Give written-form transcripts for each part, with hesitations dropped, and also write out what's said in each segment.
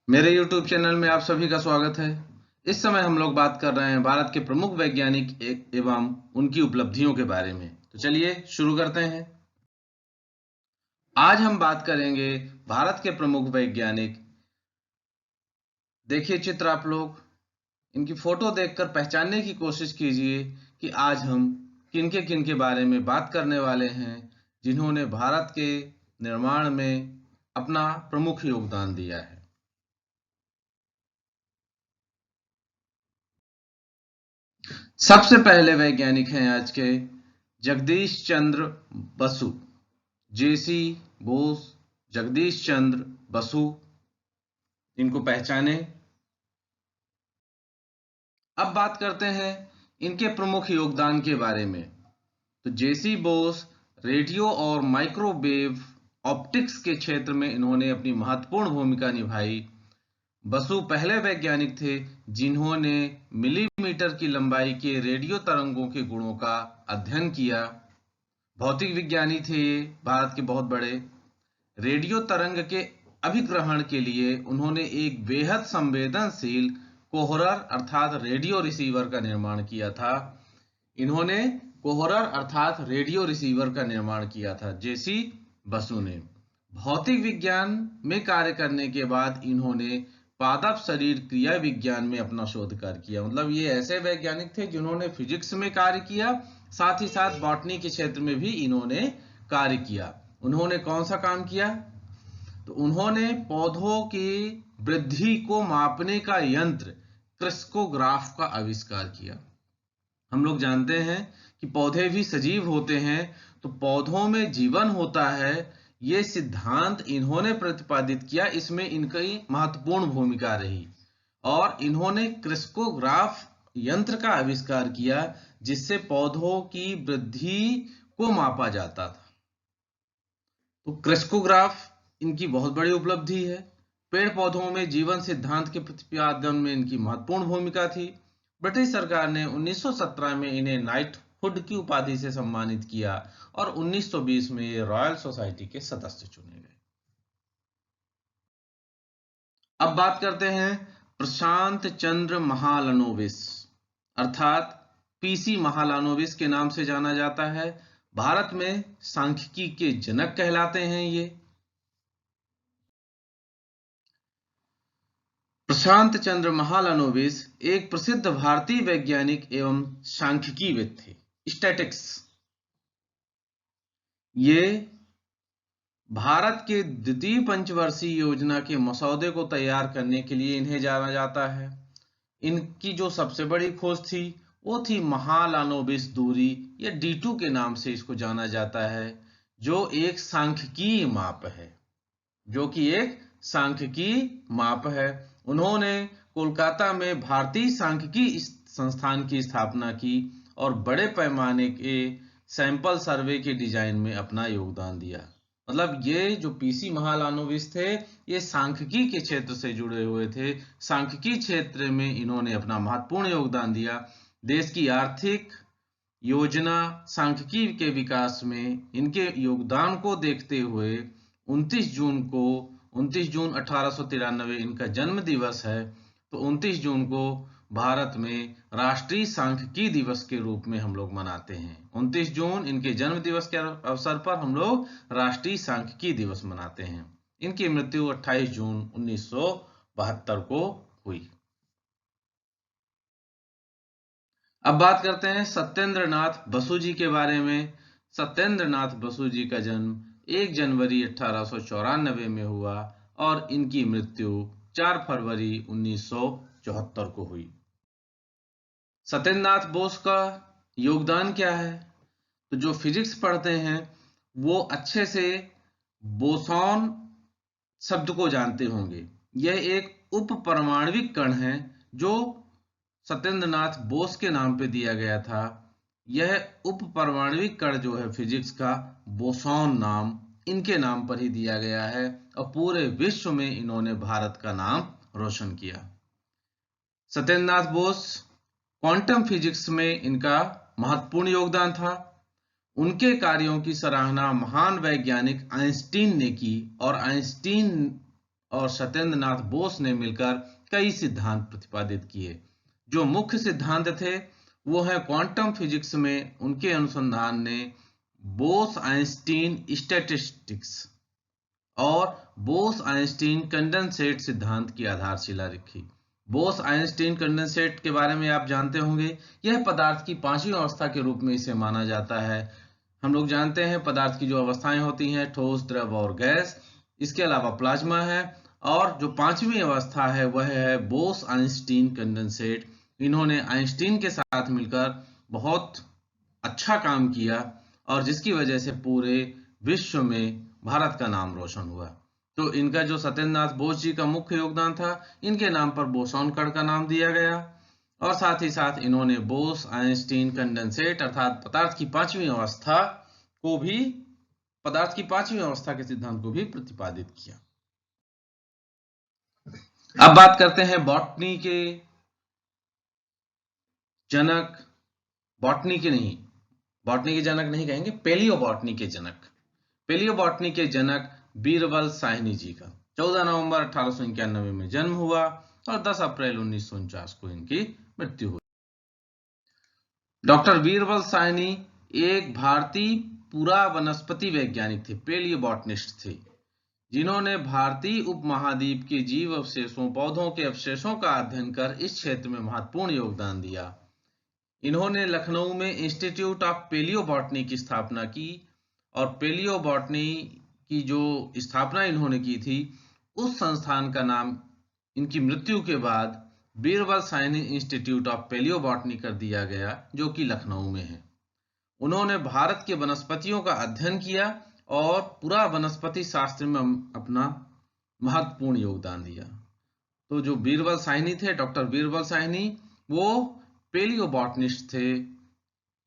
मेरे YouTube channel में आप सभी का स्वागत है। इस समय हम लोग बात कर रहे हैं भारत के प्रमुख वैज्ञानिक एवं उनकी उपलब्धियों के बारे में। तो चलिए शुरू करते हैं। आज हम बात करेंगे भारत के प्रमुख वैज्ञानिक। देखिए चित्र आप लोग, इनकी फोटो देखकर पहचानने की कोशिश कीजिए कि आज हम किनके किनके बारे में बात करने वाले हैं जिन्होंने भारत के निर्माण में अपना प्रमुख योगदान दिया है। सबसे पहले वैज्ञानिक हैं आज के जगदीश चंद्र बसु। जेसी बोस, जगदीश चंद्र बसु, इनको पहचाने। अब बात करते हैं इनके प्रमुख योगदान के बारे में। तो जेसी बोस रेडियो और माइक्रोवेव ऑप्टिक्स के क्षेत्र में इन्होंने अपनी महत्वपूर्ण भूमिका निभाई। बसु पहले वैज्ञानिक थे जिन्होंने मिलीमीटर की लंबाई के रेडियो तरंगों के गुणों का अध्ययन किया। भौतिक विज्ञानी थे ये, भारत के बहुत बड़े। रेडियो तरंग के अभिग्रहण के लिए उन्होंने एक बेहद संवेदनशील कोहरर अर्थात रेडियो रिसीवर का निर्माण किया था। इन्होंने कोहरर अर्थात रेडियो रिसीवर का निर्माण किया था जेसी बसु ने। भौतिक विज्ञान में कार्य करने के बाद इन्होंने पादप शरीर क्रिया विज्ञान में अपना शोध कार्य किया। मतलब ये ऐसे वैज्ञानिक थे जिन्होंने फिजिक्स में कार्य किया, साथ ही साथ बॉटनी के क्षेत्र में भी इन्होंने कार्य किया। उन्होंने कौन सा काम किया? तो उन्होंने पौधों की वृद्धि को मापने का यंत्र क्रिस्कोग्राफ का आविष्कार किया। हम लोग जानते हैं कि पौधे भी सजीव होते हैं, तो पौधों में जीवन होता है, ये सिद्धांत इन्होंने प्रतिपादित किया। इसमें इनकी महत्वपूर्ण भूमिका रही और इन्होंने क्रिस्कोग्राफ यंत्र का आविष्कार किया जिससे पौधों की वृद्धि को मापा जाता था। तो क्रिस्कोग्राफ इनकी बहुत बड़ी उपलब्धि है। पेड़ पौधों में जीवन सिद्धांत के प्रतिपादन में इनकी महत्वपूर्ण भूमिका थी। ब्रिटिश सरकार ने 1917 में इन्हें नाइटहुड की उपाधि से सम्मानित किया और 1920 में ये रॉयल सोसाइटी के सदस्य चुने गए। अब बात करते हैं प्रशांत चंद्र महालनोबिस, अर्थात पीसी महालनोबिस के नाम से जाना जाता है। भारत में सांख्यिकी के जनक कहलाते हैं ये। प्रशांत चंद्र महालनोबिस एक प्रसिद्ध भारतीय वैज्ञानिक एवं सांख्यिकीविद थे, स्टैटिक्स। ये भारत के द्वितीय पंचवर्षीय योजना के मसौदे को तैयार करने के लिए इन्हें जाना जाता है। इनकी जो सबसे बड़ी खोज थी वो थी महालनोबिस दूरी या D2 के नाम से इसको जाना जाता है, जो एक सांख्यिकीय माप है, जो कि एक सांख्यिकीय माप है। उन्होंने कोलकाता में भारतीय सांख्यिकी संस्थान की स्थापना की और बड़े पैमाने के सैंपल सर्वे के डिजाइन में अपना योगदान दिया। मतलब ये जो पीसी महालनोबिस थे ये सांख्यिकी के क्षेत्र से जुड़े हुए थे। सांख्यिकी क्षेत्र में इन्होंने अपना महत्वपूर्ण योगदान दिया। देश की आर्थिक योजना सांख्यिकी के विकास में इनके योगदान को देखते हुए 29 जून 1893 इनका जन्म दिवस है। तो 29 जून को भारत में राष्ट्रीय सांख्यिकी दिवस के रूप में हम लोग मनाते हैं। 29 जून इनके जन्म दिवस के अवसर पर हम लोग राष्ट्रीय सांख्यिकी दिवस मनाते हैं। इनकी मृत्यु 28 जून 1972 को हुई। अब बात करते हैं सत्येंद्र नाथ बसु जी के बारे में। सत्येंद्र नाथ बसु जी का जन्म 1 जनवरी 1894 में हुआ और इनकी मृत्यु 4 फरवरी 1974 को हुई। सत्येंद्र नाथ बोस का योगदान क्या है? तो जो फिजिक्स पढ़ते हैं वो अच्छे से बोसॉन शब्द को जानते होंगे। यह एक उप परमाणविक कण है जो सत्येंद्र नाथ बोस के नाम पे दिया गया था। यह उप परमाणविक कण जो है फिजिक्स का, बोसॉन नाम इनके नाम पर ही दिया गया है और पूरे विश्व में इन्होंने भारत का नाम रोशन किया। सत्येंद्र नाथ बोस क्वांटम फिजिक्स में इनका महत्वपूर्ण योगदान था। उनके कार्यों की सराहना महान वैज्ञानिक आइंस्टीन ने की और आइंस्टीन और सत्येंद्र नाथ बोस ने मिलकर कई सिद्धांत प्रतिपादित किए। जो मुख्य सिद्धांत थे वो है क्वांटम फिजिक्स में उनके अनुसंधान ने बोस आइंस्टीन स्टैटिस्टिक्स और बोस आइंस्टीन कंडेंसेट सिद्धांत की आधारशिला रखी। बोस आइंस्टीन कंडेंसेट के बारे में आप जानते होंगे, यह पदार्थ की पांचवी अवस्था के रूप में इसे माना जाता है। हम लोग जानते हैं पदार्थ की जो अवस्थाएं होती हैं ठोस, द्रव और गैस, इसके अलावा प्लाज्मा है, और जो पांचवी अवस्था है वह है बोस आइंस्टीन कंडेंसेट। इन्होंने आइंस्टीन के साथ मिलकर बहुत अच्छा काम किया और जिसकी वजह से पूरे विश्व में भारत का नाम रोशन हुआ। तो इनका जो सत्येंद्र नाथ बोस जी का मुख्य योगदान था, इनके नाम पर बोसोन कण का नाम दिया गया, और साथ ही साथ इन्होंने बोस आइंस्टीन कंडेंसेट अर्थात पदार्थ की पांचवी अवस्था के सिद्धांत को भी प्रतिपादित किया। अब बात करते हैं बॉटनी के जनक, बॉटनी के जनक नहीं कहेंगे, पेलियोबॉटनी के जनक। पेलियोबॉटनी के जनक बीरबल साहनी जी का 14 नवंबर 1891 में जन्म हुआ और 10 अप्रैल 1949 को इनकी मृत्यु हुई। डॉक्टर बीरबल साहनी एक भारतीय पुरा वनस्पति वैज्ञानिक थे, पेलियोबॉटनिस्ट थे, जिन्होंने भारतीय उपमहाद्वीप के जीव अवशेषों, पौधों के अवशेषों का अध्ययन कर इस क्षेत्र में महत्वपूर्ण योगदान दिया। इन्होंने लखनऊ में इंस्टीट्यूट ऑफ पेलियोबॉटनी की स्थापना की, और पेलियोबॉटनी की जो स्थापना इन्होंने की थी उस संस्थान का नाम इनकी मृत्यु के बाद Birbal Sahni institute of palaeobotany कर दिया गया, जो कि लखनऊ में है। उन्होंने भारत के वनस्पतियों का अध्ययन किया और पूरा वनस्पति शास्त्र में अपना महत्वपूर्ण योगदान दिया। तो जो बीरबल साहनी थे, डॉक्टर बीरबल साहनी, वो पेलियोबॉटनिस्ट थे।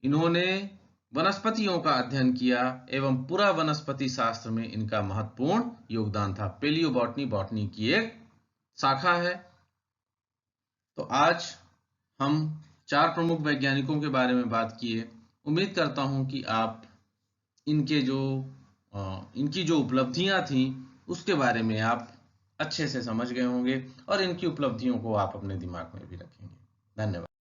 इन्होंने वनस्पतियों का अध्ययन किया एवं पूरा वनस्पति शास्त्र में इनका महत्वपूर्ण योगदान था। पेलियोबॉटनी बॉटनी की एक शाखा है। तो आज हम 4 प्रमुख वैज्ञानिकों के बारे में बात किए। उम्मीद करता हूं कि आप इनकी जो उपलब्धियां थी उसके बारे में आप अच्छे से समझ गए होंगे और इनकी उपलब्धियों को आप अपने दिमाग में भी रखेंगे। धन्यवाद।